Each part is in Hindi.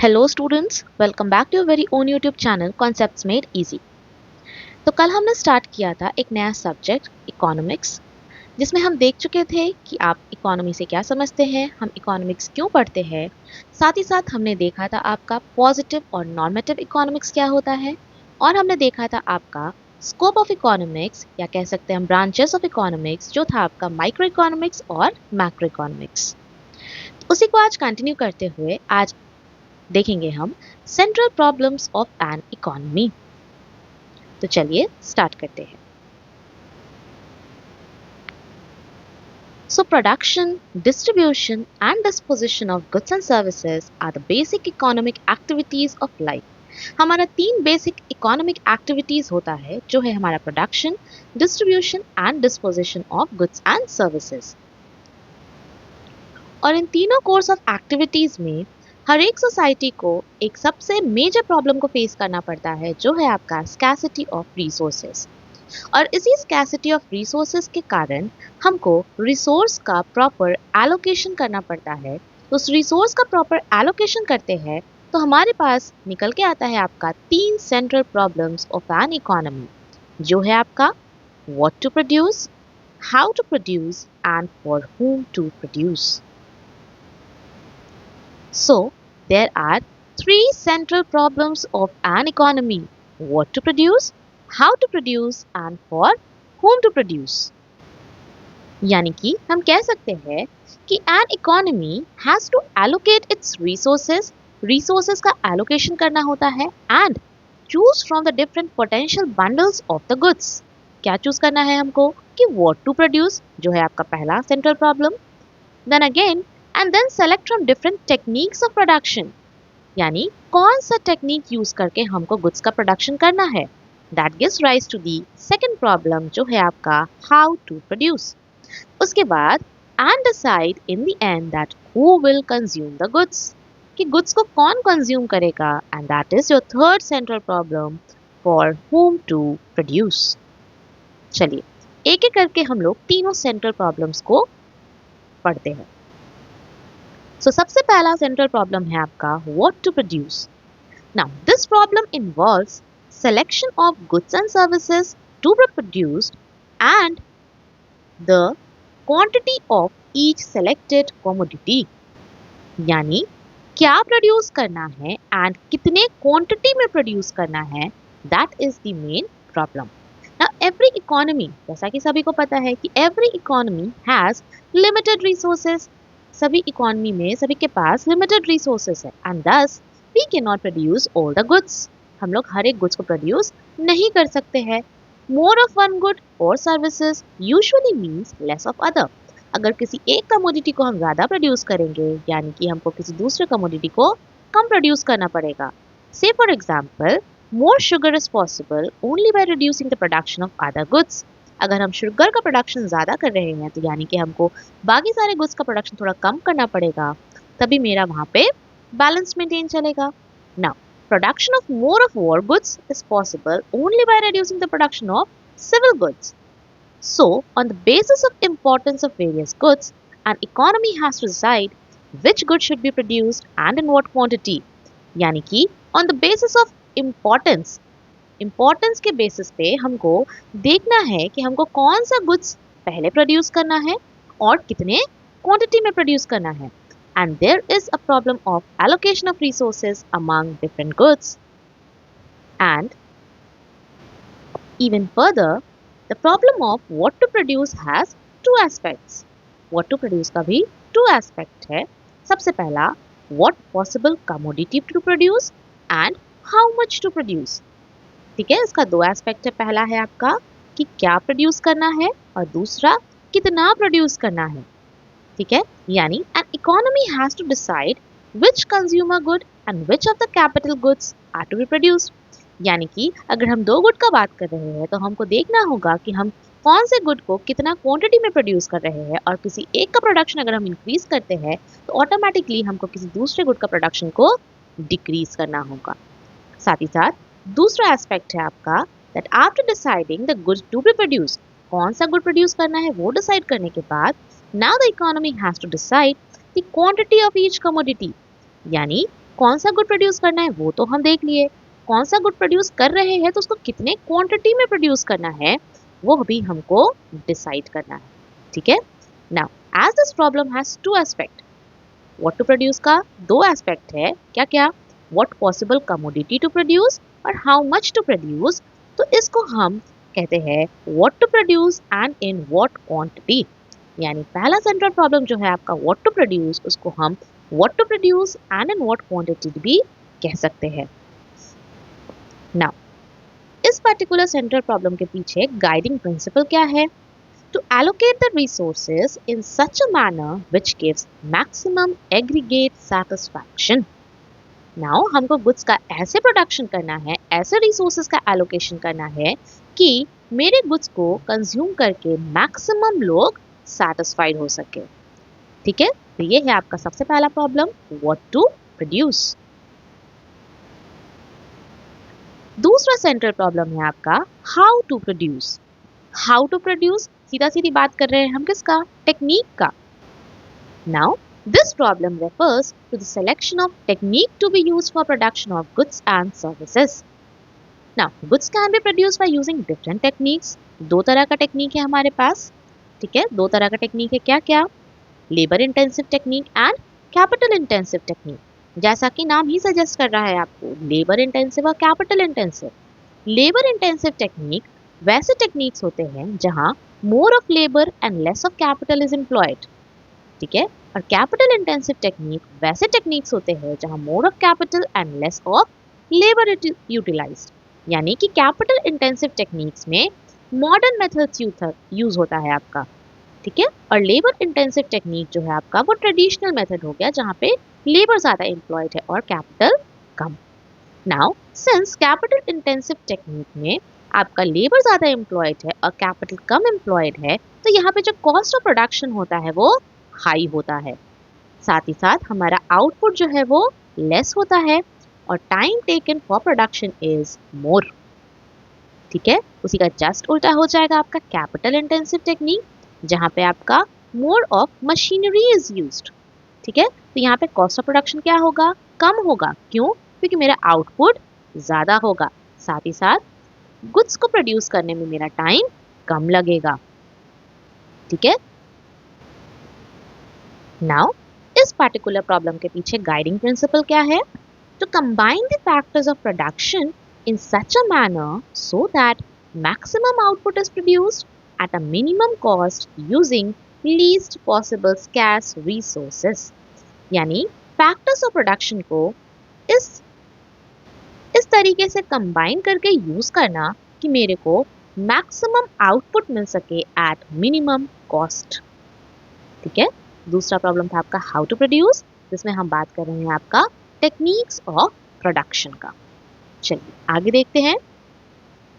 Hello students, welcome back to your very own YouTube channel concepts made easy. तो कल हमने स्टार्ट किया था एक नया सब्जेक्ट इकोनॉमिक्स, जिसमें हम देख चुके थे कि आप इकोनॉमी से क्या समझते हैं, हम इकोनॉमिक्स क्यों पढ़ते हैं। साथ ही साथ हमने देखा था आपका पॉजिटिव और नॉर्मेटिव इकोनॉमिक्स क्या होता है, और हमने देखा था आपका स्कोप ऑफ इकोनॉमिक्स या कह सकते हैं हम ब्रांचेस ऑफ इकोनॉमिक्स, जो था आपका माइक्रो इकोनॉमिक्स और मैक्रो इकोनॉमिक्स। उसी को आज कंटिन्यू करते हुए आज देखेंगे हम central problems of an economy. तो चलिए स्टार्ट करते हैं। So production, distribution and disposition of goods and services are the basic economic activities of life. हमारा 3 बेसिक इकोनॉमिक एक्टिविटीज होता है, जो है हमारा production, distribution and disposition of goods and services. और इन तीनों कोर्स ऑफ एक्टिविटीज में हर एक सोसाइटी को एक सबसे मेजर प्रॉब्लम को फेस करना पड़ता है, जो है आपका स्कैसिटी ऑफ रिसोर्सेज। और इसी स्कैसिटी ऑफ रिसोर्सेज के कारण हमको रिसोर्स का प्रॉपर एलोकेशन करना पड़ता है। तो उस रिसोर्स का प्रॉपर एलोकेशन करते हैं तो हमारे पास निकल के आता है आपका 3 central problems of an economy, जो है आपका what to produce, how to produce and for whom to produce. So, there are 3 central problems of an economy: what to produce, how to produce and for whom to produce। यानी कि हम कह सकते हैं कि an economy has to allocate its resources का allocation करना होता है and choose from the different potential bundles of the goods। क्या चूज करना है हमको कि what to produce, जो है आपका पहला central problem, then again and then select from different techniques of production, यानी कौन सा टेक्निक यूज करके हमको गुड्स का प्रोडक्शन करना है। That gives rise to the second problem, जो है आपका हाउ टू प्रोड्यूस। उसके बाद and decide in the end that who will consume the goods, कि गुड्स को कौन कंज्यूम करेगा, and that is your third central problem, for whom to produce. चलिए एक एक करके हम लोग तीनों सेंट्रल प्रॉब्लम्स को पढ़ते हैं। So, सबसे पहला सेंट्रल प्रॉब्लम है आपका what to produce. Now, this problem involves selection of goods and services to be produced and the quantity of each selected commodity. यानी क्या प्रोड्यूस करना है एंड कितने क्वांटिटी में प्रोड्यूस करना है, that is the main problem. Now, every economy, जैसा कि सभी को पता है कि every economy has limited resources। सभी इकोनॉमी में सभी के पास लिमिटेड रिसोर्सेज है and thus we can not produce all the goods. हम लोग हर एक गुड्स को प्रोड्यूस नहीं कर सकते हैं। मोर ऑफ वन गुड और services usually means less of other. अगर किसी एक कमोडिटी को हम ज़्यादा प्रोड्यूस करेंगे, यानी कि हमको किसी दूसरे कमोडिटी को कम प्रोड्यूस करना पड़ेगा। से for example, more sugar is possible only by reducing the production of other goods. अगर हम शुगर का प्रोडक्शन ज़्यादा कर रहे हैं तो यानी कि हमको बाकी सारे गुड्स का प्रोडक्शन थोड़ा कम करना पड़ेगा, तभी मेरा वहाँ पे बैलेंस मेंटेन चलेगा। Now production of more of war goods is possible only by reducing the production of civil goods. So on the basis of importance of various goods, an economy has to decide which good should be produced and in what quantity. यानी कि on the basis of importance के बेसिस पे हमको देखना है कि हमको कौन सा गुड्स पहले प्रोड्यूस करना है और कितने क्वांटिटी में प्रोड्यूस करना है। And there is a problem of allocation of resources among different goods. And even further, the problem of what to produce has 2 aspects. What to produce का भी 2 एस्पेक्ट है। सबसे पहला, what possible commodity to produce and how much to produce. ठीक है, इसका 2 एस्पेक्ट है। पहला है आपका कि क्या प्रोड्यूस करना है और दूसरा कितना प्रोड्यूस करना है। ठीक है, यानी an economy has to decide which consumer good and which of the capital goods are to be produced. यानी कि अगर हम 2 गुड का बात कर रहे हैं तो हमको देखना होगा कि हम कौन से गुड को कितना क्वांटिटी में प्रोड्यूस कर रहे हैं, और किसी एक का प्रोडक्शन अगर हम इंक्रीज करते हैं तो ऑटोमेटिकली हमको किसी दूसरे गुड का प्रोडक्शन को डिक्रीज करना होगा। साथ ही साथ दूसरा एस्पेक्ट है आपका that after deciding the good to be produce, कौन सा गुड प्रोड्यूस करना है वो डिसाइड करने के बाद now the economy has to decide the quantity of each commodity. यानी कौन सा गुड प्रोड्यूस करना है वो तो हम देख लिए, कौन सा गुड प्रोड्यूस कर रहे हैं तो उसको कितने क्वांटिटी में प्रोड्यूस करना है वो भी हमको डिसाइड करना है। ठीक है, now as this problem has two aspect, what to produce का दो एस्पेक्ट है, क्या क्या, what possible commodity to produce और हाउ मच टू प्रोड्यूस। तो इसको हम कहते हैं what to produce and in what quantity. यानी पहला सेंट्रल प्रॉब्लम जो है आपका व्हाट टू प्रोड्यूस, उसको हम what to produce and in what quantity भी कह सकते हैं। नाउ इस पर्टिकुलर सेंट्रल प्रॉब्लम के पीछे गाइडिंग प्रिंसिपल क्या है? To allocate the resources in such a manner which gives maximum aggregate satisfaction. Now हमको गुड्स का ऐसे प्रोडक्शन करना है, ऐसे रिसोर्सेज का एलोकेशन करना है कि मेरे गुड्स को कंज्यूम करके मैक्सिमम लोग सेटिस्फाइड हो सके। ठीक है, तो ये है आपका सबसे पहला प्रॉब्लम, व्हाट टू प्रोड्यूस। दूसरा सेंट्रल प्रॉब्लम है आपका how to produce. How to produce, सीधा सीधी बात कर रहे हैं हम किसका? टेक्निक का। Now this problem refers to the selection of technique to be used for production of goods and services. Now goods can be produced by using different techniques. दो तरह का टेक्निक है हमारे पास। ठीक है, दो तरह का टेक्निक है, क्या क्या? Labour intensive technique and capital intensive technique. जैसा कि नाम ही सजेस्ट कर रहा है आपको, लेबर इंटेंसिव और capital intensive. Labour intensive technique वैसे टेक्निक्स होते हैं जहां more of labour and less of capital is employed. ठीक है, और कैपिटल इंटेंसिव टेक्निक वैसे टेक्निक्स होते हैं जहां more of capital and less of labour utilised. यानी कि कैपिटल इंटेंसिव टेक्निक्स में मॉडर्न मेथड्स यूज होता है आपका। ठीक है, और लेबर इंटेंसिव टेक्निक जो है आपका वो ट्रेडिशनल मेथड हो गया जहां पे लेबर ज्यादा एम्प्लॉयड है और कैपिटल कम। Now since capital intensive technique में आपका लेबर ज्यादा एम्प्लॉयड है और कैपिटल कम एम्प्लॉयड है, तो यहाँ पे जो कॉस्ट ऑफ प्रोडक्शन होता है वो हाई होता है। साथ ही साथ हमारा आउटपुट जो है वो लेस होता है और time taken for production is more. ठीक है, उसी का जस्ट उल्टा हो जाएगा आपका कैपिटल इंटेंसिव टेक्निक जहाँ पे आपका more of machinery is used. ठीक है, तो यहाँ पे कॉस्ट ऑफ प्रोडक्शन क्या होगा? कम होगा। क्यों? क्योंकि मेरा आउटपुट ज्यादा होगा, साथ ही साथ गुड्स को प्रोड्यूस करने में मेरा टाइम कम लगेगा। ठीक है, नाउ इस पर्टिकुलर प्रॉब्लम के पीछे गाइडिंग प्रिंसिपल क्या है? To combine the factors of production in such a manner so that maximum output is produced at a minimum cost using least possible scarce resources। यानी फैक्टर्स ऑफ प्रोडक्शन को इस तरीके से कंबाइन करके यूज करना कि मेरे को मैक्सिमम आउटपुट मिल सके एट मिनिमम कॉस्ट। ठीक है, दूसरा प्रॉब्लम था आपका हाउ टू प्रोड्यूस, जिसमें हम बात कर रहे हैं आपका टेक्निक्स ऑफ प्रोडक्शन का। चलिए आगे देखते हैं।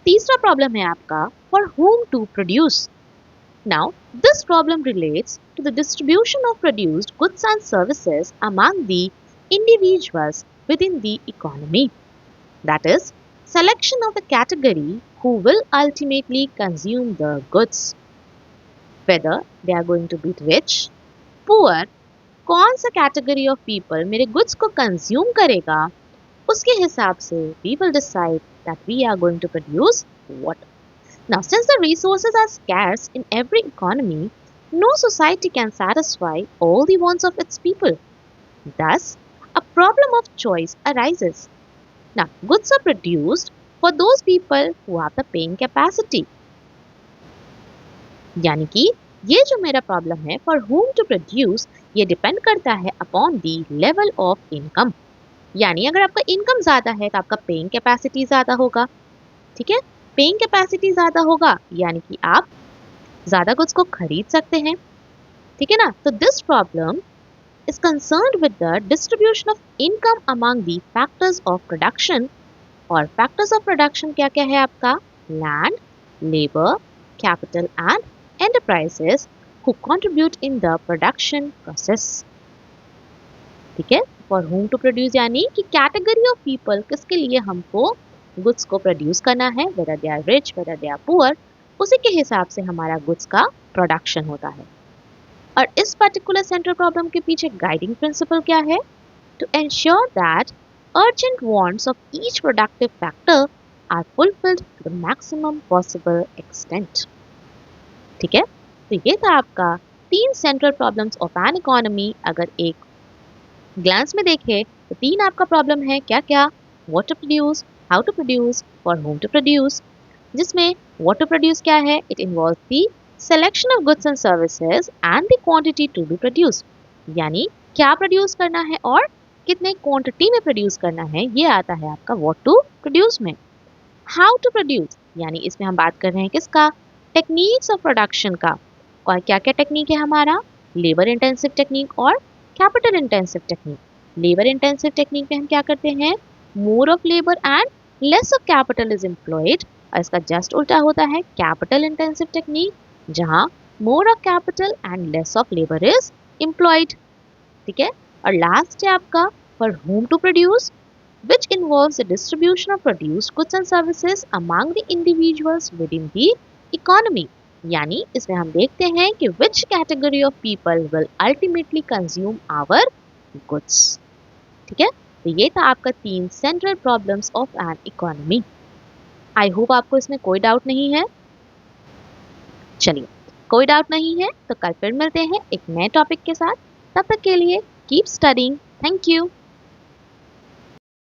तीसरा प्रॉब्लम है आपका for whom to produce. Now this problem relates to the distribution of produced goods and services among the individuals within the economy. That is selection of the category who will ultimately consume the goods, whether they are going to be rich, poor, कौन सा कैटेगरी ऑफ पीपल मेरे गुड्स को कंज्यूम करेगा, उसके हिसाब से we will decide that we are going to produce what. Now, since the resources are scarce in every economy, no society can satisfy all the wants of its people. Thus, a problem of choice arises. Now, goods are produced for those people who have the paying capacity. यानी कि ये जो मेरा प्रॉब्लम है फॉर whom to produce, ये डिपेंड करता है upon the level of income. यानी अगर आपका इनकम ज्यादा है तो आपका पेइंग कैपेसिटी ज्यादा होगा। ठीक है, पेइंग कैपेसिटी ज्यादा होगा यानी कि आप ज्यादा गुड्स को खरीद सकते हैं। ठीक है ना, तो this problem is concerned with the distribution of income among the factors of production. और फैक्टर्स ऑफ प्रोडक्शन क्या क्या है आपका? Land, labour, capital and enterprises who contribute in the production process. ठीक है, फॉर whom टू प्रोड्यूस यानी कि कैटेगरी ऑफ पीपल किसके लिए हमको गुड्स को प्रोड्यूस करना है, whether they are rich, whether they are poor, उसी के हिसाब से हमारा गुड्स का प्रोडक्शन होता है। और इस पर्टिकुलर सेंट्रल प्रॉब्लम के पीछे गाइडिंग प्रिंसिपल क्या है? to ensure that urgent wants of each productive factor are fulfilled to the maximum possible extent. ठीक है, तो ये था आपका 3 central problems of an economy. अगर एक ग्लांस में देखें तो 3 आपका प्रॉब्लम है, क्या क्या? What to produce, how to produce, for whom to produce. जिसमें व्हाट टू प्रोड्यूस क्या है? It involves the selection of goods and services and the quantity to be produce, यानी क्या प्रोड्यूस करना है और कितने क्वांटिटी में प्रोड्यूस करना है, ये आता है आपका व्हाट टू प्रोड्यूस में। हाउ टू प्रोड्यूस, यानी इसमें हम बात कर रहे हैं किसका? टेक्निक्स ऑफ प्रोडक्शन का। और क्या क्या टेक्निक है हमारा? लेबर इंटेंसिव टेक्निक और capital intensive technique. Labour intensive technique में हम क्या करते हैं? मोर of labour and less of capital is employed. और इसका जस्ट उल्टा होता है कैपिटल इंटेंसिव टेक्निक, जहां more of capital and less of labour is employed. ठीक है, और लास्ट है आपका for whom to produce, which involves the distribution of produced goods and services among the individuals within the economy। यानी इसमें हम देखते हैं कि which category of people will ultimately consume our goods। ठीक है, तो ये था आपका 3 central problems of an economy. I hope आपको इसमें कोई डाउट नहीं है। चलिए, कोई डाउट नहीं है तो कल फिर मिलते हैं एक नए टॉपिक के साथ। तब तक के लिए कीप स्टडिंग। Thank you.